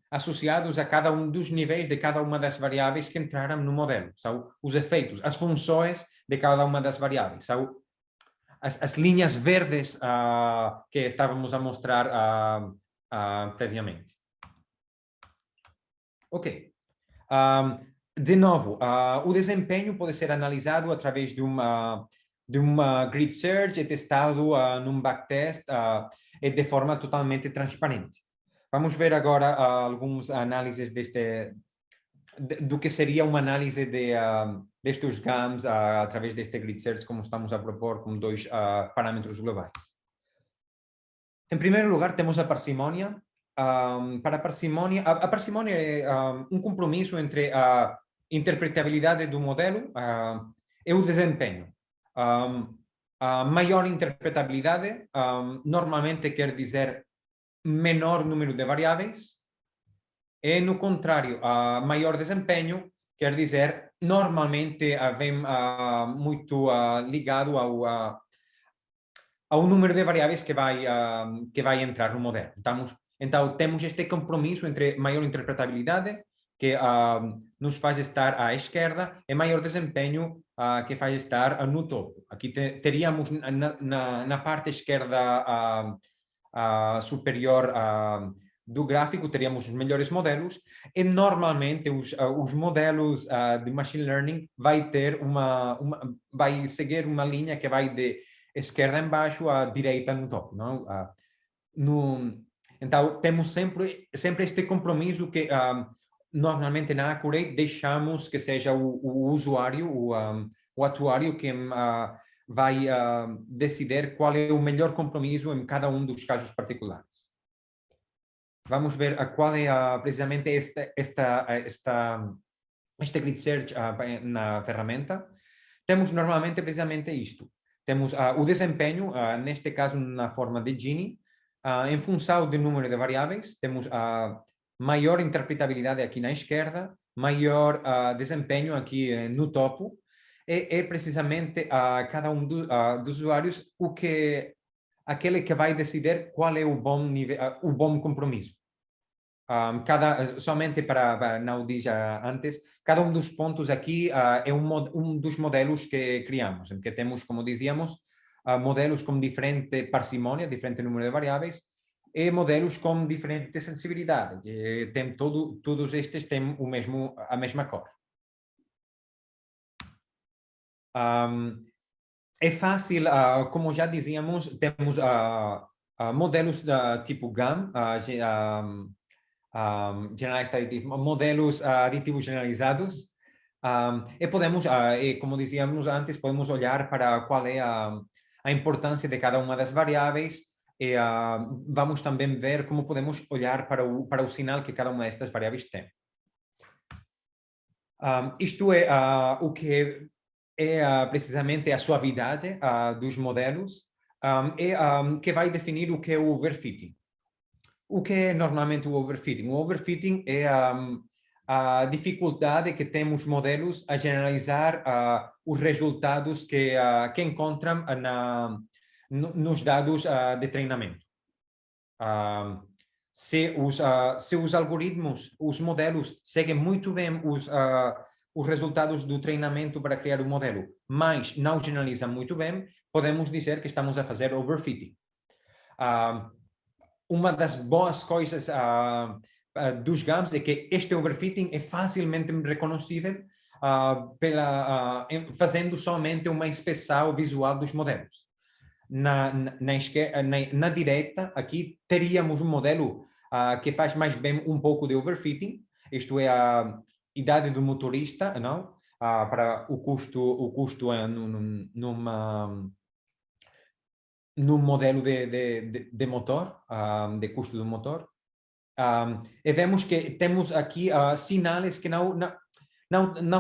associados a cada um dos níveis de cada uma das variáveis que entraram no modelo. São os efeitos, as funções de cada uma das variáveis. São as linhas verdes que estávamos a mostrar previamente. Ok. De novo, o desempenho pode ser analisado através de uma grid search e testado num backtest de forma totalmente transparente. Vamos ver agora algumas análises do que seria uma análise destes GAMs através deste grid search, como estamos a propor com 2 parâmetros globais. Em primeiro lugar, temos a parcimônia. Para a parcimônia é um compromisso entre a interpretabilidade do modelo e o desempenho. A maior interpretabilidade normalmente quer dizer menor número de variáveis, e no contrário, maior desempenho quer dizer normalmente vem muito ligado ao número de variáveis que vai entrar no modelo. Então, temos este compromisso entre maior interpretabilidade, que nos faz estar à esquerda, e maior desempenho, que faz estar no topo. Aqui teríamos na parte esquerda superior do gráfico, teríamos os melhores modelos, e normalmente os modelos de machine learning vai seguir uma linha que vai de esquerda embaixo à direita no topo. Não? Então, temos sempre este compromisso que normalmente na Accurate deixamos que seja o usuário, o atuário, que vai decidir qual é o melhor compromisso em cada um dos casos particulares. Vamos ver qual é precisamente este grid search na ferramenta. Temos normalmente precisamente isto. Temos o desempenho, neste caso na forma de Gini, em função do número de variáveis. Temos maior interpretabilidade aqui na esquerda, maior desempenho aqui no topo, é precisamente cada um dos usuários aquele que vai decidir qual é o bom nível, o bom compromisso. Somente para não dizer antes, cada um dos pontos aqui é um dos modelos que criamos, em que temos, como dizíamos, modelos com diferente parcimônia, diferente número de variáveis, e modelos com diferente sensibilidade. Todos estes têm a mesma cor. É fácil, como já dizíamos, temos modelos tipo GAM, modelos aditivos generalizados, e podemos, como dizíamos antes, podemos olhar para qual é a importância de cada uma das variáveis, e vamos também ver como podemos olhar para o sinal que cada uma destas variáveis tem. Isto é o que é precisamente a suavidade dos modelos. que vai definir o que é o overfitting. O que é normalmente o overfitting? O overfitting é a dificuldade que temos modelos a generalizar os resultados que encontram nos dados de treinamento. Se os algoritmos, os modelos seguem muito bem os resultados do treinamento para criar o modelo, mas não generalizam muito bem, podemos dizer que estamos a fazer overfitting. Uma das boas coisas dos GAMs é que este overfitting é facilmente reconhecível fazendo somente uma inspeção visual dos modelos. Na direita, aqui, teríamos um modelo que faz mais bem um pouco de overfitting, isto é a idade do motorista, não? Para o custo num modelo de motor, de custo do motor. E vemos que temos aqui sinais que não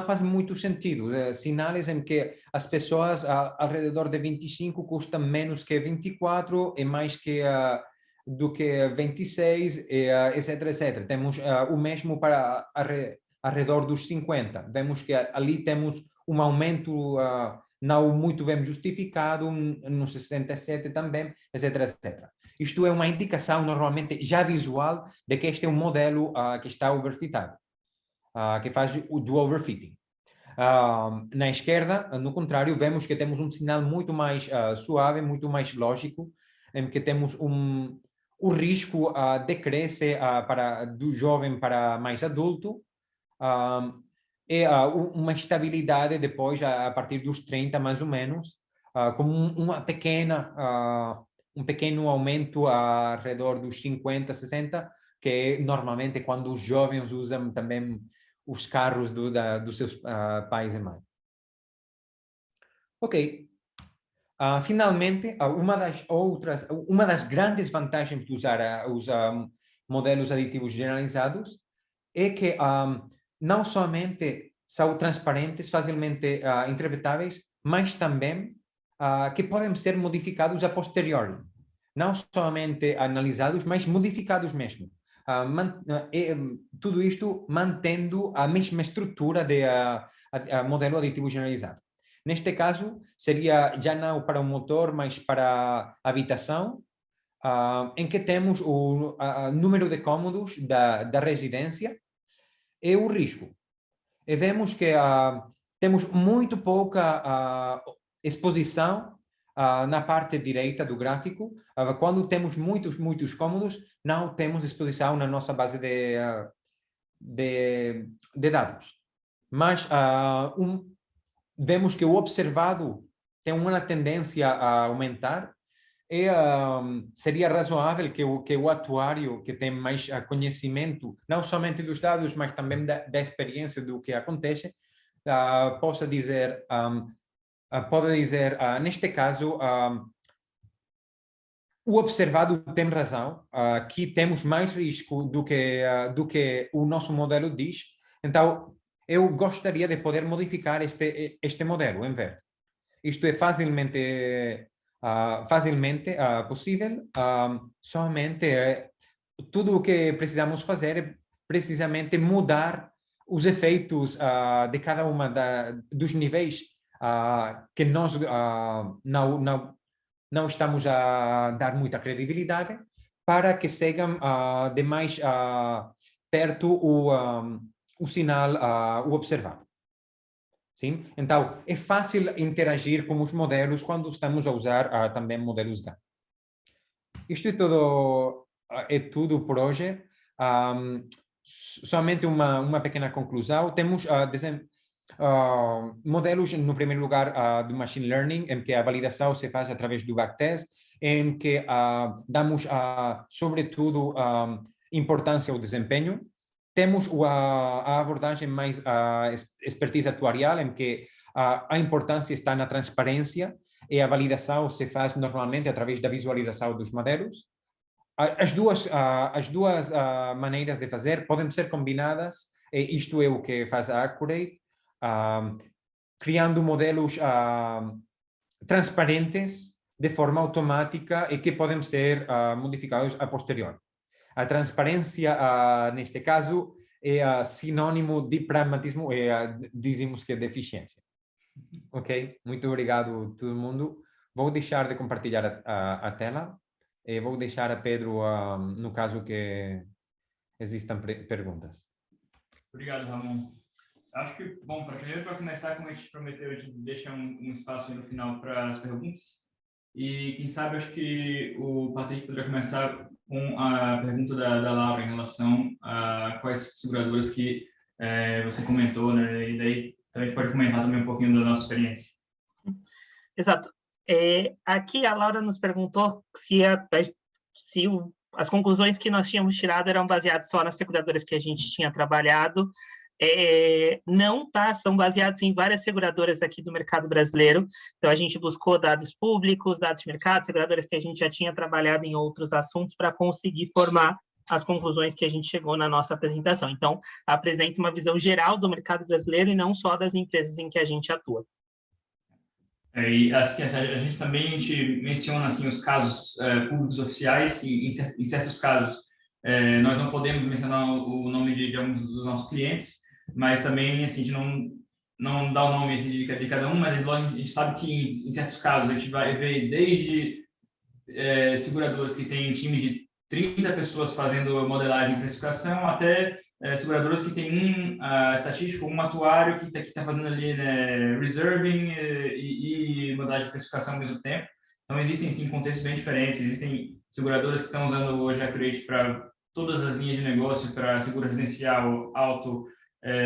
fazem muito sentido. Sinais em que as pessoas ao redor de 25 custam menos que 24 e mais do que 26, etc, etc. Temos o mesmo para ao redor dos 50. Vemos que ali temos um aumento não muito bem justificado, no 67 também, etc, etc. Isto é uma indicação normalmente já visual de que este é um modelo que está overfitado, que faz do overfitting. Na esquerda, no contrário, vemos que temos um sinal muito mais suave, muito mais lógico, em que temos o risco decresce do jovem para mais adulto, e uma estabilidade depois, a partir dos 30 mais ou menos, como um pequeno aumento ao redor dos 50, 60, que é normalmente quando os jovens usam também os carros dos seus pais e mães. Ok. Finalmente, uma das grandes vantagens de usar os modelos aditivos generalizados é que não somente são transparentes, facilmente interpretáveis, mas também que podem ser modificados a posteriori. Não somente analisados, mas modificados mesmo. Tudo isto mantendo a mesma estrutura de modelo aditivo generalizado. Neste caso, seria já não para o motor, mas para a habitação, em que temos o número de cômodos da residência e o risco. E vemos que temos muito pouca exposição na parte direita do gráfico. Quando temos muitos cômodos, não temos exposição na nossa base de dados. Mas vemos que o observado tem uma tendência a aumentar e seria razoável que o atuário, que tem mais conhecimento, não somente dos dados, mas também da experiência do que acontece, possa dizer, neste caso, o observado tem razão, que temos mais risco do que o nosso modelo diz. Então, eu gostaria de poder modificar este modelo em verde. Isto é facilmente possível, somente tudo o que precisamos fazer é precisamente mudar os efeitos de cada uma dos níveis que nós não estamos a dar muita credibilidade, para que sejam de mais perto o sinal, o observado. Sim? Então, é fácil interagir com os modelos quando estamos a usar também modelos GAN. Isto é tudo por hoje. Somente uma pequena conclusão. Temos modelos, no primeiro lugar, do Machine Learning, em que a validação se faz através do backtest, em que damos, sobretudo, importância ao desempenho. Temos a abordagem mais expertise atuarial, em que a importância está na transparência e a validação se faz normalmente através da visualização dos modelos. As duas maneiras de fazer podem ser combinadas, e isto é o que faz a Accurate, criando modelos transparentes de forma automática e que podem ser modificados a posteriori. A transparência, neste caso, é sinônimo de pragmatismo, dizemos que de eficiência. Ok? Muito obrigado, todo mundo. Vou deixar de compartilhar a tela e vou deixar a Pedro, no caso que existam perguntas. Obrigado, Ramon. Acho que, bom, primeiro para começar, como a gente prometeu, a gente deixa um espaço aí no final para as perguntas. E quem sabe, acho que o Patrick poderia começar com a pergunta da Laura em relação a quais seguradoras que você comentou, né? E daí a gente pode comentar também um pouquinho da nossa experiência. Exato. Aqui a Laura nos perguntou se as conclusões que nós tínhamos tirado eram baseadas só nas seguradoras que a gente tinha trabalhado. Não, tá? São baseados em várias seguradoras aqui do mercado brasileiro. Então, a gente buscou dados públicos, dados de mercado, seguradoras que a gente já tinha trabalhado em outros assuntos para conseguir formar as conclusões que a gente chegou na nossa apresentação. Então, apresenta uma visão geral do mercado brasileiro e não só das empresas em que a gente atua. E assim, a gente também menciona assim, os casos públicos oficiais, e em certos casos nós não podemos mencionar o nome de alguns dos nossos clientes, mas também assim, a gente não dá o nome assim, de cada um, mas a gente sabe que em certos casos a gente vai ver desde seguradoras que têm times de 30 pessoas fazendo modelagem e precificação, até seguradoras que têm estatístico, um atuário que está fazendo ali, né, reserving e modelagem de precificação ao mesmo tempo. Então, existem, sim, contextos bem diferentes. Existem seguradoras que estão usando hoje a Accurate para todas as linhas de negócio, para seguro residencial, auto,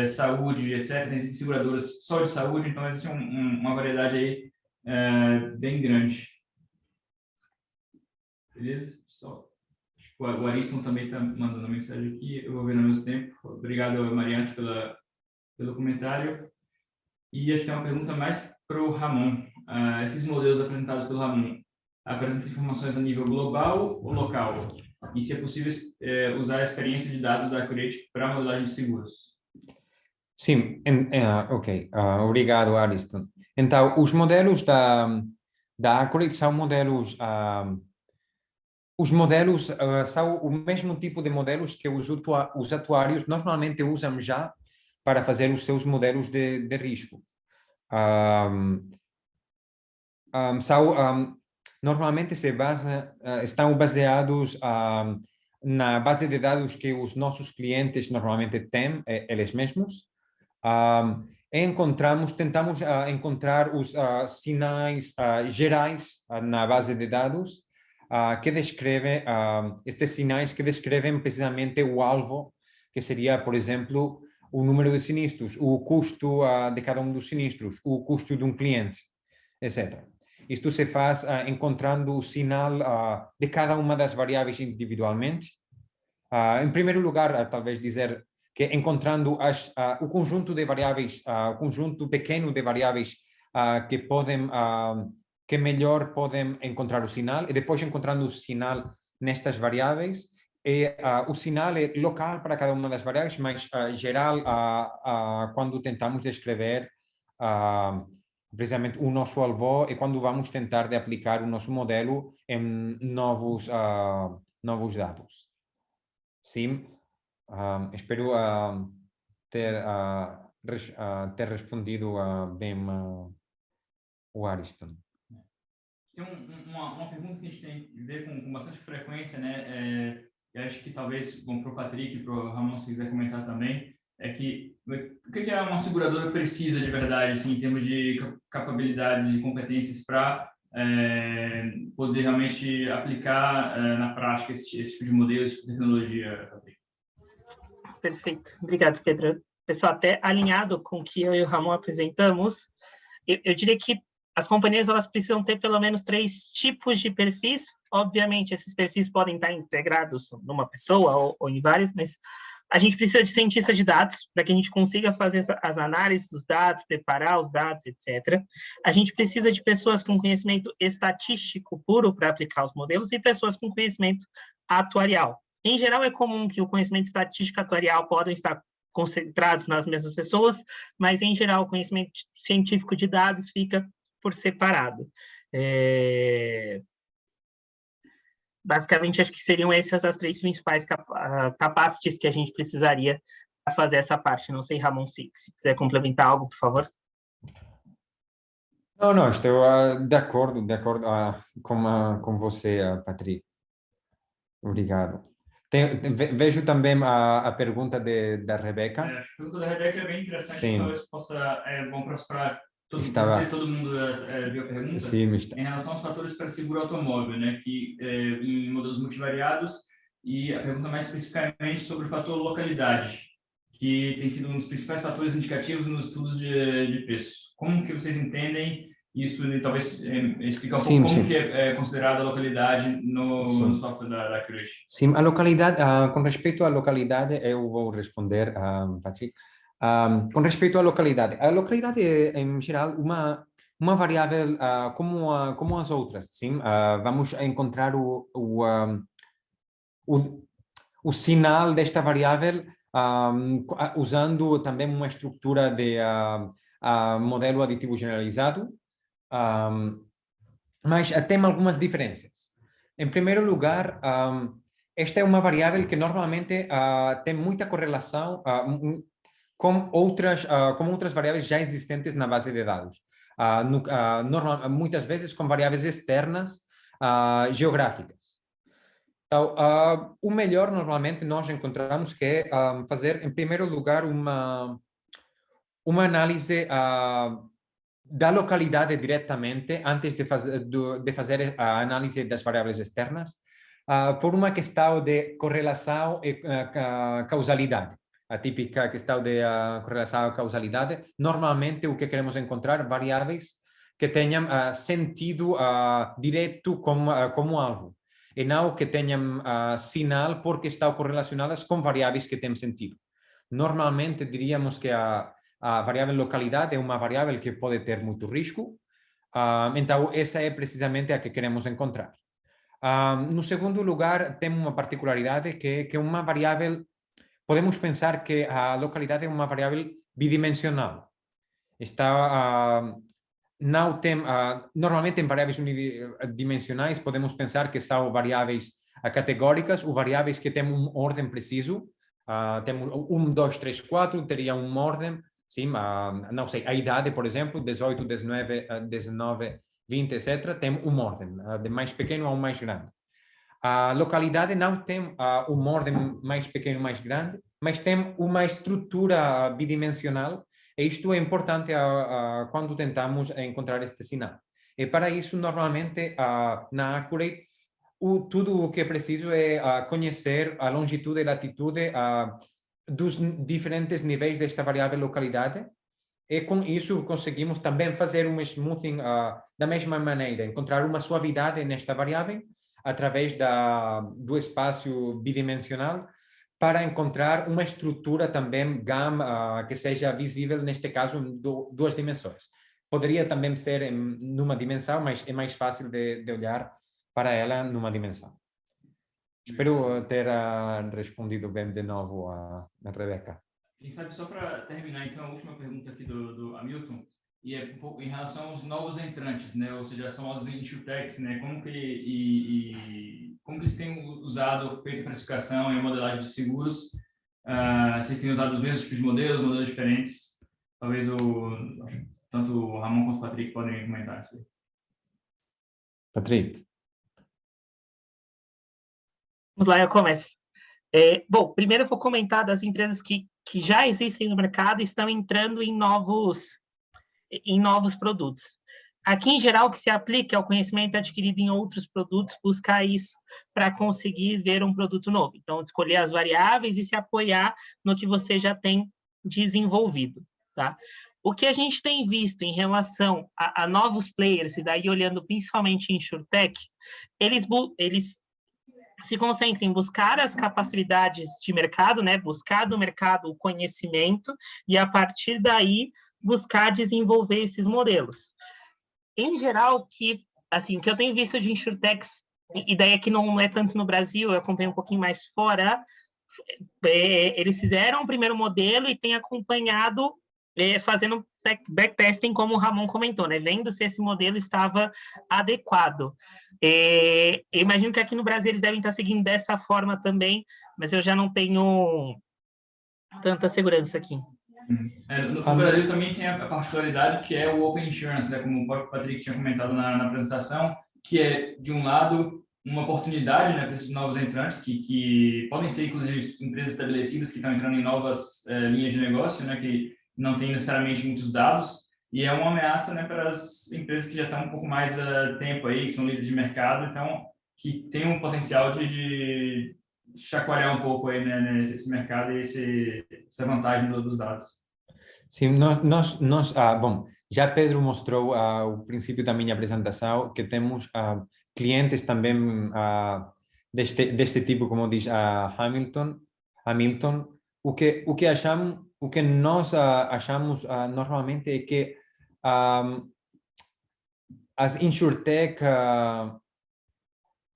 saúde, etc. Existem seguradoras só de saúde, então existe uma variedade aí bem grande. Beleza, pessoal? O Ariston também está mandando mensagem aqui, eu vou ver no mesmo tempo. Obrigado, Mariante, pelo comentário. E acho que é uma pergunta mais para o Ramon. Esses modelos apresentados pelo Ramon apresentam informações a nível global ou local? E se é possível usar a experiência de dados da Accurate para a modelagem de seguros? Sim, ok. Obrigado, Ariston. Então, os modelos da Accurate são modelos... os modelos são o mesmo tipo de modelos que os atuários normalmente usam já para fazer os seus modelos de risco. Normalmente estão baseados na base de dados que os nossos clientes normalmente têm, eles mesmos. Tentamos encontrar os sinais gerais na base de dados que descrevem estes sinais que descrevem precisamente o alvo, que seria, por exemplo, o número de sinistros, o custo de cada um dos sinistros, o custo de um cliente, etc. Isto se faz encontrando o sinal de cada uma das variáveis individualmente. Em primeiro lugar, talvez dizer que encontrando o conjunto de variáveis, o conjunto pequeno de variáveis que melhor podem encontrar o sinal, e depois encontrando o sinal nestas variáveis, e o sinal é local para cada uma das variáveis, mas geral quando tentamos descrever precisamente o nosso alvo e quando vamos tentar de aplicar o nosso modelo em novos dados. Sim, espero ter respondido bem o Ariston. Tem uma pergunta que a gente tem que ver com bastante frequência, né? Eu acho que talvez, bom, para o Patrick e para o Ramon, se quiser comentar também, é que o que uma seguradora precisa de verdade, assim, em termos de capacidades e competências para poder realmente aplicar na prática esse tipo de modelo, esse tipo de tecnologia, Patrick? Perfeito. Obrigado, Pedro. Pessoal, até alinhado com o que eu e o Ramon apresentamos, eu diria que as companhias elas precisam ter pelo menos 3 tipos de perfis. Obviamente, esses perfis podem estar integrados numa pessoa ou em várias, mas a gente precisa de cientista de dados para que a gente consiga fazer as análises dos dados, preparar os dados, etc. A gente precisa de pessoas com conhecimento estatístico puro para aplicar os modelos e pessoas com conhecimento atuarial. Em geral, é comum que o conhecimento estatístico atuarial podem estar concentrados nas mesmas pessoas, mas, em geral, o conhecimento científico de dados fica por separado. Basicamente, acho que seriam essas as três principais capacities que a gente precisaria para fazer essa parte. Não sei, Ramon, se quiser complementar algo, por favor. Não, estou de acordo com você, Patrick. Obrigado. Vejo também a pergunta da Rebeca. Acho que a pergunta da Rebeca é bem interessante, Sim. talvez possa, bom para todo mundo viu a pergunta. Sim, em relação aos fatores para seguro automóvel, né, que em modelos multivariados, e a pergunta mais especificamente sobre o fator localidade, que tem sido um dos principais fatores indicativos nos estudos de preço. Como que vocês entendem isso, e talvez explicar um pouco como que é considerada a localidade no software da Accurate? Sim, a localidade, com respeito à localidade, eu vou responder, Patrick. Com respeito à localidade, a localidade é, em geral, uma variável como as outras, sim? Vamos encontrar o sinal desta variável usando também uma estrutura de modelo aditivo generalizado, mas tem algumas diferenças. Em primeiro lugar, esta é uma variável que normalmente tem muita correlação com outras variáveis já existentes na base de dados. Muitas vezes com variáveis externas geográficas. Então, o melhor normalmente nós encontramos que é fazer, em primeiro lugar, uma análise da localidade diretamente antes de fazer a análise das variáveis externas, por uma questão de correlação e causalidade. A típica questão de correlação e causalidade, normalmente o que queremos encontrar variáveis que tenham sentido direto como alvo, e não que tenham sinal porque estão correlacionadas com variáveis que têm sentido. Normalmente diríamos que a variável localidade é uma variável que pode ter muito risco, então essa é precisamente a que queremos encontrar. No segundo lugar, tem uma particularidade que é uma variável, podemos pensar que a localidade é uma variável bidimensional. Não tem, normalmente em variáveis unidimensionais podemos pensar que são variáveis categóricas ou variáveis que têm uma ordem preciso. Temos 1, 2, 3, 4, teria uma ordem. Sim, não sei, a idade, por exemplo, 18, 19, 20, etc., tem uma ordem, de mais pequeno a mais grande. A localidade não tem uma ordem mais pequeno, mais grande, mas tem uma estrutura bidimensional, e isto é importante quando tentamos encontrar este sinal. E para isso, normalmente, na Accurate, tudo o que é preciso é conhecer a longitude e latitude dos diferentes níveis desta variável localidade, e com isso conseguimos também fazer um smoothing da mesma maneira, encontrar uma suavidade nesta variável através do espaço bidimensional para encontrar uma estrutura também GAM que seja visível, neste caso, em duas dimensões. Poderia também ser numa dimensão, mas é mais fácil de olhar para ela numa dimensão. Espero ter respondido bem de novo a Rebeca. Quem sabe, só para terminar, então, a última pergunta aqui do Hamilton, e é um pouco em relação aos novos entrantes, né? Ou seja, são os insurtechs, né? Como que eles têm usado, feito a precificação e a modelagem de seguros? Vocês têm usado os mesmos tipos de modelos diferentes? Talvez tanto o Ramon quanto o Patrick podem comentar isso aí. Patrick. Vamos lá, eu começo. Bom, primeiro eu vou comentar das empresas que já existem no mercado e estão entrando em novos produtos. Aqui, em geral, o que se aplica é o conhecimento adquirido em outros produtos, buscar isso para conseguir ver um produto novo. Então, escolher as variáveis e se apoiar no que você já tem desenvolvido, tá? O que a gente tem visto em relação a novos players, e daí olhando principalmente em InsurTech, eles se concentram em buscar as capacidades de mercado, né? Buscar do mercado o conhecimento e, a partir daí, buscar desenvolver esses modelos. Em geral, o que eu tenho visto de InsurTechs, e daí aqui não é tanto no Brasil, eu acompanho um pouquinho mais fora, eles fizeram o primeiro modelo e têm acompanhado fazendo backtesting, como o Ramon comentou, né? Vendo se esse modelo estava adequado. Eu imagino que aqui no Brasil eles devem estar seguindo dessa forma também, mas eu já não tenho tanta segurança aqui. No Brasil também tem a particularidade que é o Open Insurance, né, como o próprio Patrick tinha comentado na apresentação, que é, de um lado, uma oportunidade, né, para esses novos entrantes, que podem ser, inclusive, empresas estabelecidas que estão entrando em novas linhas de negócio, né, que não têm necessariamente muitos dados, e é uma ameaça, né, para as empresas que já estão um pouco mais tempo aí, que são líderes de mercado, então, que tem um potencial de chacoalhar um pouco aí, né, esse mercado e essa vantagem dos dados. Sim, bom, já Pedro mostrou o princípio da minha apresentação, que temos clientes também deste tipo, como diz Hamilton. O que achamos, o que nós achamos normalmente é que as insurtech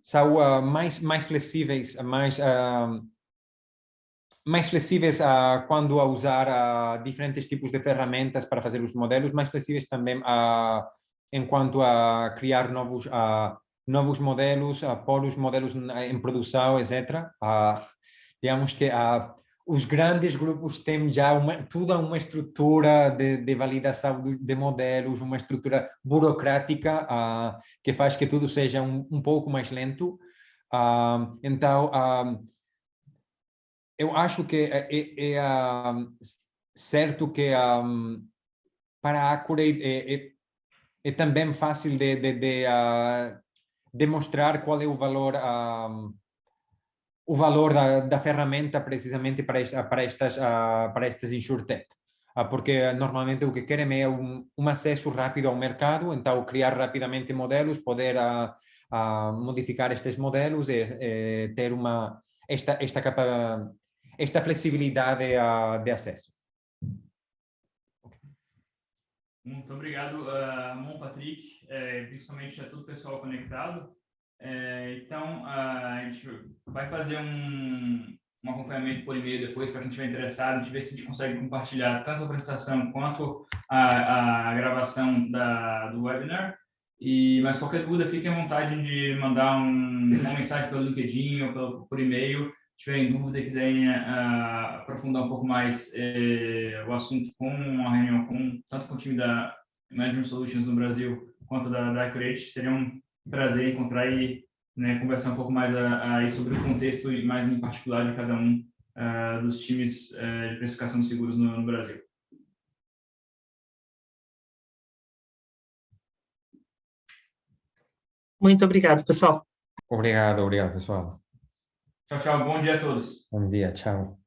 são mais flexíveis, mais flexíveis quando a usar diferentes tipos de ferramentas para fazer os modelos, mais flexíveis também enquanto a criar novos modelos, pôr os modelos em produção, etc. Digamos que os grandes grupos têm já toda uma estrutura de validação de modelos, uma estrutura burocrática que faz que tudo seja um pouco mais lento. Então, eu acho que é certo que para a Accuray é também fácil de demonstrar qual é o valor da ferramenta precisamente para estas insurtech. Porque normalmente o que querem é um acesso rápido ao mercado, então criar rapidamente modelos, poder modificar estes modelos e ter esta flexibilidade de acesso. Muito obrigado, Ramon, Patrick, principalmente a todo o pessoal conectado. Então, a gente vai fazer um acompanhamento por e-mail depois, para quem estiver interessado, a gente ver se a gente consegue compartilhar tanto a apresentação quanto a gravação do webinar. Mas qualquer dúvida, fiquem à vontade de mandar uma mensagem pelo LinkedIn ou por e-mail. Se tiverem dúvida e quiserem aprofundar um pouco mais o assunto com uma reunião tanto com o time da Management Solutions no Brasil quanto da Accurate, seria um prazer encontrar e, né, conversar um pouco mais aí sobre o contexto e mais em particular de cada um dos times de precificação de seguros no Brasil. Muito obrigado, pessoal. Obrigado, pessoal. Tchau, tchau. Bom dia a todos. Bom dia, tchau.